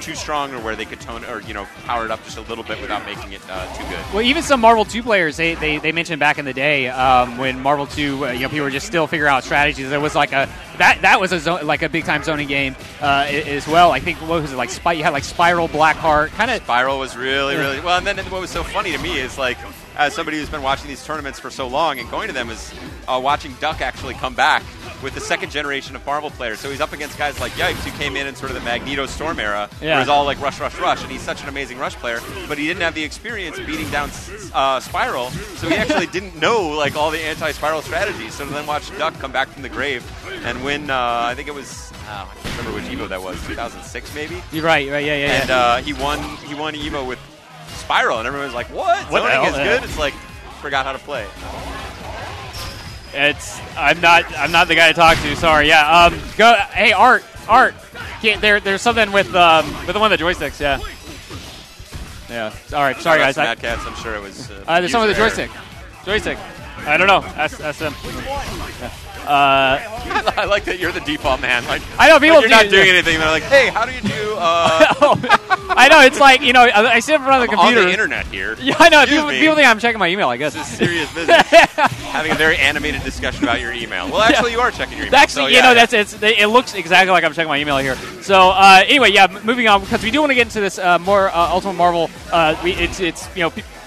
too strong, or where they could tone or power it up just a little bit without making it too good. Well, even some Marvel 2 players, they mentioned back in the day when Marvel 2, people were just still figuring out strategies. There was like that was a big time zoning game as well. I think what was it like? You had like Spiral, Blackheart, kind of. Spiral was really well, and then what was so funny to me is like, as somebody who's been watching these tournaments for so long and going to them, is watching Duck actually come back with the second generation of Marvel players. So he's up against guys like Yipes, who came in sort of the Magneto Storm era, where it was all like rush, and he's such an amazing rush player, but he didn't have the experience beating down Spiral, so he actually didn't know like all the anti-Spiral strategies. So to then watch Duck come back from the grave and win, I think it was, I can't remember which EVO that was, 2006 maybe? You're right, yeah. And he won EVO with Spiral, and everyone was like, "What? Zoning is good." It's like, forgot how to play. I'm not the guy to talk to. Sorry. Yeah. Go. Hey, Art. There's something with the one of the joysticks. Yeah. Yeah. All right. Sorry, guys. Mad Cats. I'm sure it was. There's something with the joystick. Joystick. I don't know. Ask them. Yeah. I like that you're the default man. Like, I know people you're not doing anything. They're like, "Hey, how do you do?" I know, it's like I sit in front of the computer. On the internet here. Yeah, I know. People think I'm checking my email. I guess this is serious business. having a very animated discussion about your email. Well, actually, you are checking your email. Actually, it looks exactly like I'm checking my email here. So anyway, moving on, because we do want to get into this more Ultimate Marvel.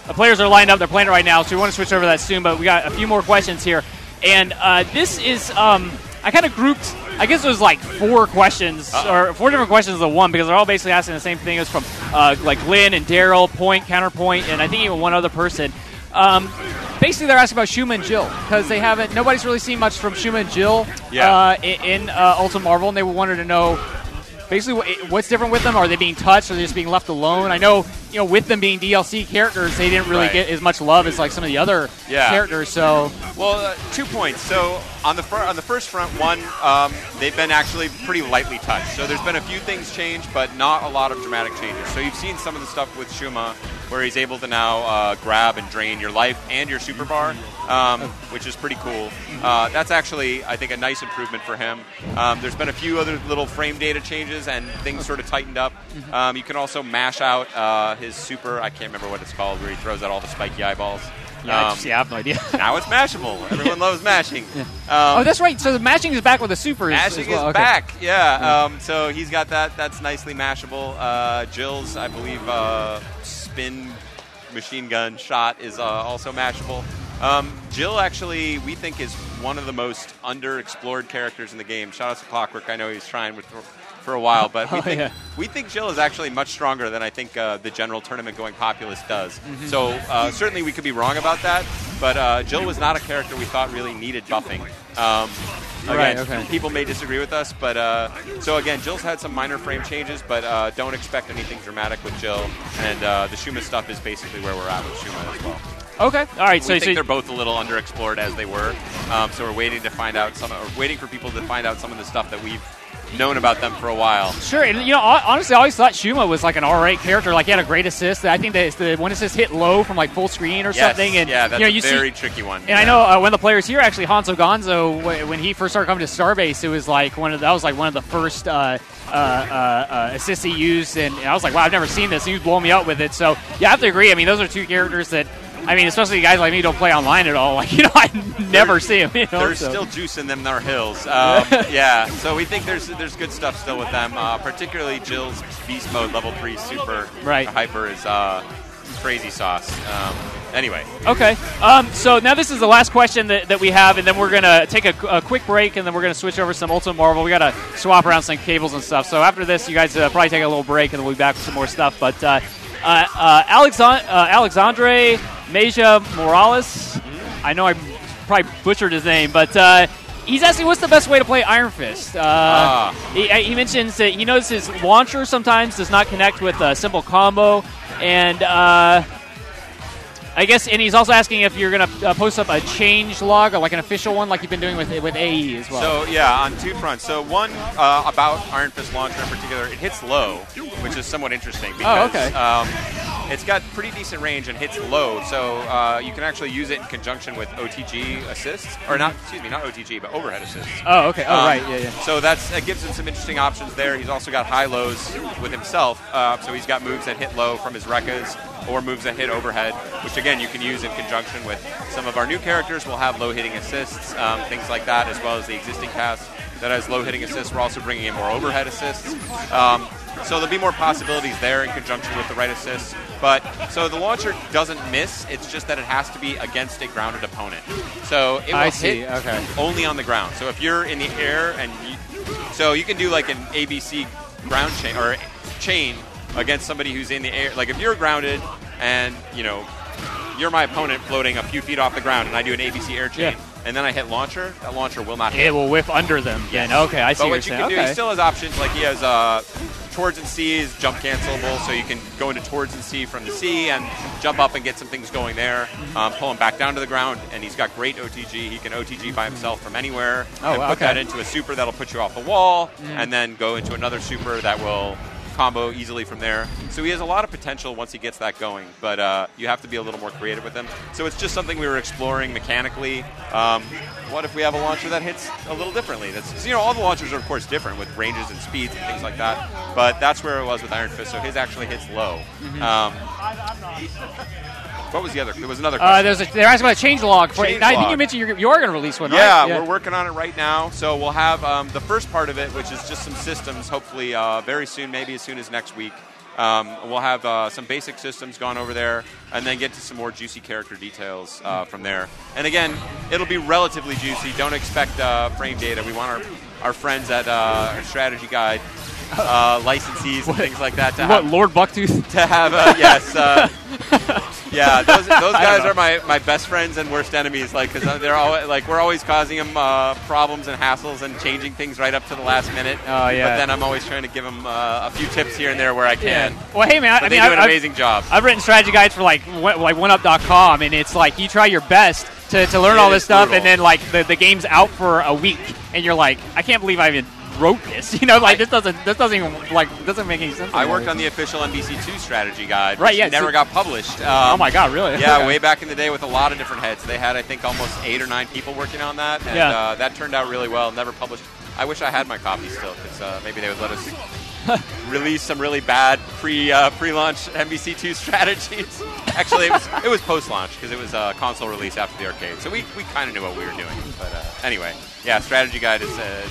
Players are lined up. They're playing it right now, so we want to switch over to that soon. But we got a few more questions here, and this is I kind of grouped. I guess it was like 4 questions, or 4 different questions of one, because they're all basically asking the same thing. It was from like Lynn and Daryl, Point, Counterpoint, and I think even one other person. Basically, they're asking about Shuma and Jill, because nobody's really seen much from Shuma and Jill in Ultimate Marvel, and they wanted to know basically what's different with them. Are they being touched? Are they just being left alone? I know, with them being DLC characters, they didn't really get as much love as like some of the other characters. So, well, 2 points. So on the first front, one, they've been actually pretty lightly touched. So there's been a few things change, but not a lot of dramatic changes. So you've seen some of the stuff with Shuma, where he's able to now grab and drain your life and your super bar, which is pretty cool. That's actually, I think, a nice improvement for him. There's been a few other little frame data changes, and things sort of tightened up. You can also mash out his super, I can't remember what it's called, where he throws out all the spiky eyeballs. I have no idea. Now it's mashable. Everyone loves mashing. That's right. So the mashing is back with the supers. Mashing is back, yeah. So he's got that. That's nicely mashable. Jill's, I believe, spin machine gun shot is also mashable. Jill, actually, we think is one of the most underexplored characters in the game. Shout out to Clockwork. I know he's trying for a while, but we think Jill is actually much stronger than I think the general tournament-going populace does. Mm-hmm. So certainly we could be wrong about that, but Jill was not a character we thought really needed buffing. People may disagree with us, but so again, Jill's had some minor frame changes, but don't expect anything dramatic with Jill, and the Shuma stuff is basically where we're at with Shuma as well. Okay. All right. We think they're both a little underexplored as they were, so we're waiting for people to find out some of the stuff that we've known about them for a while. Sure, and honestly, I always thought Shuma was like an alright character. Like, he had a great assist. I think the one assist hit low from like full screen or something. And that's a very tricky one. And I know one of the players here, actually, Hanzo Gonzo, when he first started coming to Starbase, it was like one of the first assists he used, and I was like, wow, I've never seen this. And he was blowing me out with it. So yeah, I have to agree. I mean, those are 2 characters that, especially guys like me who don't play online at all. Like, I never see them. There's still juice in them in our hills. So we think there's good stuff still with them. Particularly Jill's Beast Mode Level 3 Super Hyper is crazy sauce. Anyway. Okay. So now this is the last question that we have, and then we're going to take a quick break, and then we're going to switch over to some Ultimate Marvel. We got to swap around some cables and stuff. So after this, you guys probably take a little break, and then we'll be back with some more stuff. But Alexandre Meja Morales. I know I probably butchered his name, but he's asking what's the best way to play Iron Fist. He mentions that he knows his launcher sometimes does not connect with a simple combo, and I guess, and he's also asking if you're going to post up a change log, or like an official one, like you've been doing with AE as well. So yeah, on 2 fronts. So one about Iron Fist launcher in particular, it hits low, which is somewhat interesting because it's got pretty decent range and hits low. So you can actually use it in conjunction with OTG assists, or not OTG, but overhead assists. Oh, okay. Yeah. So it gives him some interesting options there. He's also got high lows with himself. So he's got moves that hit low from his Rekkas, or moves that hit overhead, which again you can use in conjunction with some of our new characters. We'll have low hitting assists, things like that, as well as the existing cast that has low hitting assists. We're also bringing in more overhead assists. So there'll be more possibilities there in conjunction with the right assists. So the launcher doesn't miss. It's just that it has to be against a grounded opponent. So it will hit only on the ground. So if you're in the air so you can do like an ABC ground chain or chain against somebody who's in the air. Like if you're grounded and you're my opponent floating a few feet off the ground, and I do an ABC air chain, and then I hit launcher, that launcher will not hit. It will whiff under them. Yes. Okay, I see but what you can do, he still has options. Like he has towards and C is jump cancelable, so you can go into towards and C from the C and jump up and get some things going there. Pull him back down to the ground, and he's got great OTG. He can OTG by himself from anywhere. Put that into a super that'll put you off the wall, and then go into another super that will combo easily from there. So he has a lot of potential once he gets that going, but you have to be a little more creative with him. So it's just something we were exploring mechanically. What if we have a launcher that hits a little differently? That's all the launchers are of course different with ranges and speeds and things like that, but that's where it was with Iron Fist. So his actually hits low. What was the other? There was another question. They're asking about a changelog. I think Changelog. you mentioned you are going to release one, yeah, right? Yeah, we're working on it right now. So we'll have the first part of it, which is just some systems, hopefully very soon, maybe as soon as next week. We'll have some basic systems gone over there, and then get to some more juicy character details from there. And again, it'll be relatively juicy. Don't expect frame data. We want our friends at our Strategy Guide, licensees and things like that to have. Lord Bucktooth? To have, yes. Yeah, those guys are my best friends and worst enemies. Like, because they're always we're always causing them problems and hassles and changing things right up to the last minute. Oh yeah. But then I'm always trying to give them a few tips here and there where I can. Yeah. Well, hey man, they do an amazing job. I've written strategy guides for like OneUp.com, and it's like you try your best to learn all this stuff, and then like the game's out for a week, and you're like, I can't believe I even wrote this. You know, like this doesn't make any sense. I worked on the official NBC2 strategy guide, which right? Yeah, never got published. Oh my God, really? Yeah, way back in the day with a lot of different heads. They had, I think, almost 8 or 9 people working on that, and that turned out really well. Never published. I wish I had my copy still, because maybe they would let us release some really bad pre-launch NBC2 strategies. Actually, it was post-launch because it was a console release after the arcade, so we kind of knew what we were doing. But anyway, yeah, strategy guide is a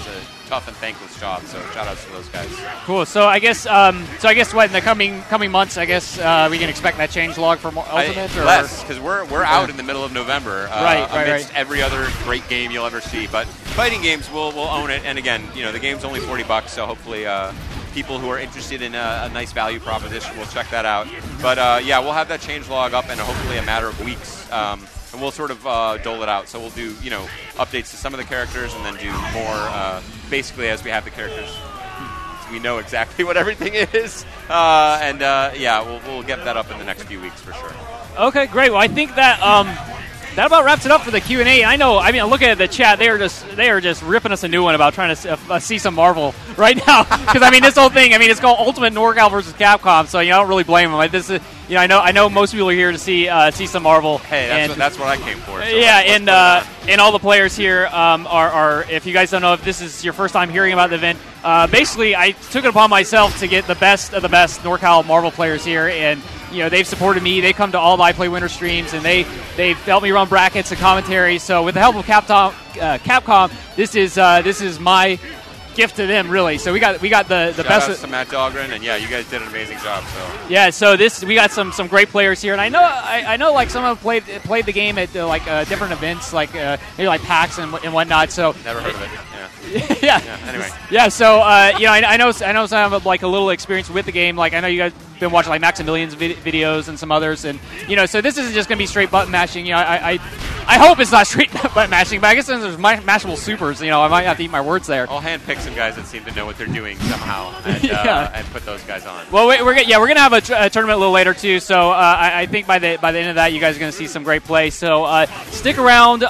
tough and thankless job. So shout outs to those guys. Cool. So I guess what in the coming months, I guess we can expect that change log for Ultimate or less, because we're out in the middle of November. Right. Every other great game you'll ever see, but fighting games will own it. And again, the game's only $40, so hopefully people who are interested in a nice value proposition will check that out. But yeah, we'll have that change log up in hopefully a matter of weeks. And we'll sort of dole it out. So we'll do, updates to some of the characters, and then do more basically as we have the characters. We know exactly what everything is. Yeah, we'll get that up in the next few weeks for sure. Okay, great. Well, I think that that about wraps it up for the Q&A. I mean, looking at the chat, they are just ripping us a new one about trying to see some Marvel right now. Because I mean, this whole thing, it's called Ultimate NorCal versus Capcom. So I don't really blame them. Like, this is, I know most people are here to see some Marvel. Hey, that's what I came for. So yeah, and all the players here are. If you guys don't know, if this is your first time hearing about the event, basically I took it upon myself to get the best of the best NorCal Marvel players here, and they've supported me. They come to all the I Play Winter streams, and they've helped me run brackets and commentary. So with the help of Capcom, this is my gift to them, really. So we got the Shout best. Out to Matt Dahlgren, and yeah, you guys did an amazing job. So yeah, so we got some great players here, and I know like some have played the game at different events, like maybe like PAX and whatnot. So never heard of it. Yeah. Anyway. Yeah. So I know some have like a little experience with the game. Like I know you guys been watching like Maximilian's videos and some others, and so this isn't just gonna be straight button mashing. I hope it's not straight button mashing, but I guess since there's mashable supers, I might have to eat my words there. I'll handpick some guys that seem to know what they're doing somehow, and put those guys on. Well, we're gonna have a tournament a little later too. So I think by the end of that, you guys are gonna see some great play. So stick around.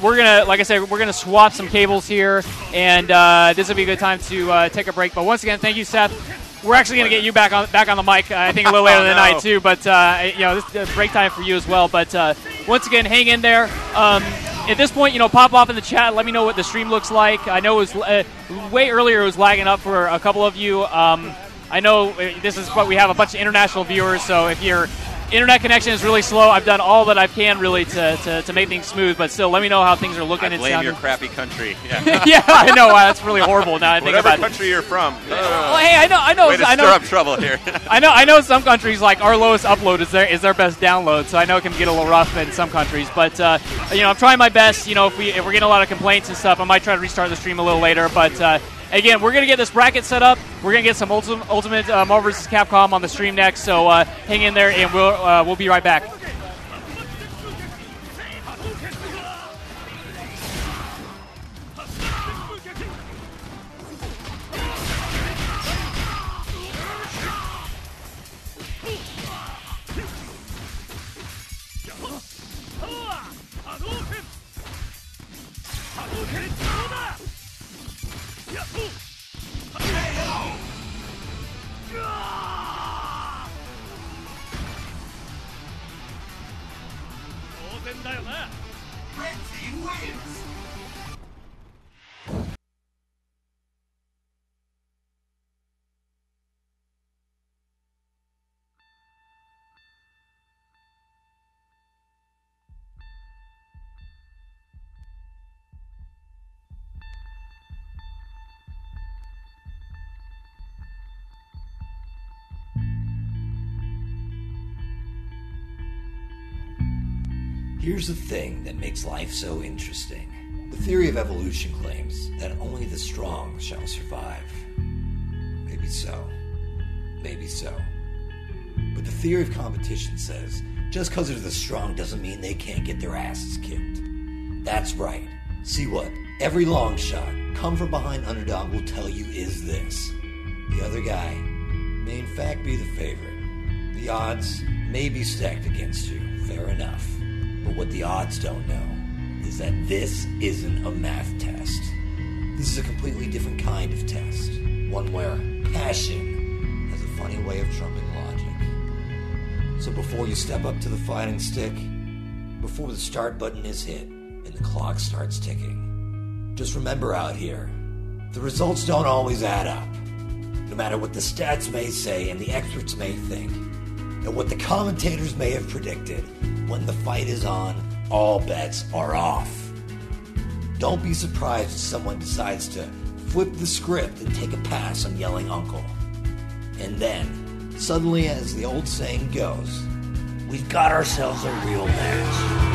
We're gonna, like I said, we're gonna swap some cables here, and this will be a good time to take a break. But once again, thank you, Seth. We're actually going to get you back on the mic, I think, a little later tonight, too. But, this is break time for you as well. But once again, hang in there. At this point, pop off in the chat. Let me know what the stream looks like. I know it was way earlier. It was lagging up for a couple of you. I know this is what we have a bunch of international viewers. So if your internet connection is really slow, I've done all that I can really to make things smooth. But still, let me know how things are looking. I blame your crappy country. Yeah, yeah, I know. That's really horrible. Now I think whatever about country you're from. Well, hey, I know. Way to stir up trouble here. I know some countries, like our lowest upload is their best download, so I know it can get a little rough in some countries. But I'm trying my best. If we're getting a lot of complaints and stuff, I might try to restart the stream a little later. But again, we're gonna get this bracket set up. We're gonna get some Ultimate Marvel vs. Capcom on the stream next. So hang in there, and we'll be right back. Here's the thing that makes life so interesting. The theory of evolution claims that only the strong shall survive. Maybe so. Maybe so. But the theory of competition says just because they're the strong doesn't mean they can't get their asses kicked. That's right. See what every long shot, come from behind underdog will tell you is this. The other guy may in fact be the favorite. The odds may be stacked against you, fair enough. But what the odds don't know is that this isn't a math test. This is a completely different kind of test. One where passion has a funny way of trumping logic. So before you step up to the fighting stick, before the start button is hit and the clock starts ticking, just remember out here, the results don't always add up. No matter what the stats may say and the experts may think, and what the commentators may have predicted, when the fight is on, all bets are off. Don't be surprised if someone decides to flip the script and take a pass on yelling uncle. And then, suddenly, as the old saying goes, we've got ourselves a real match.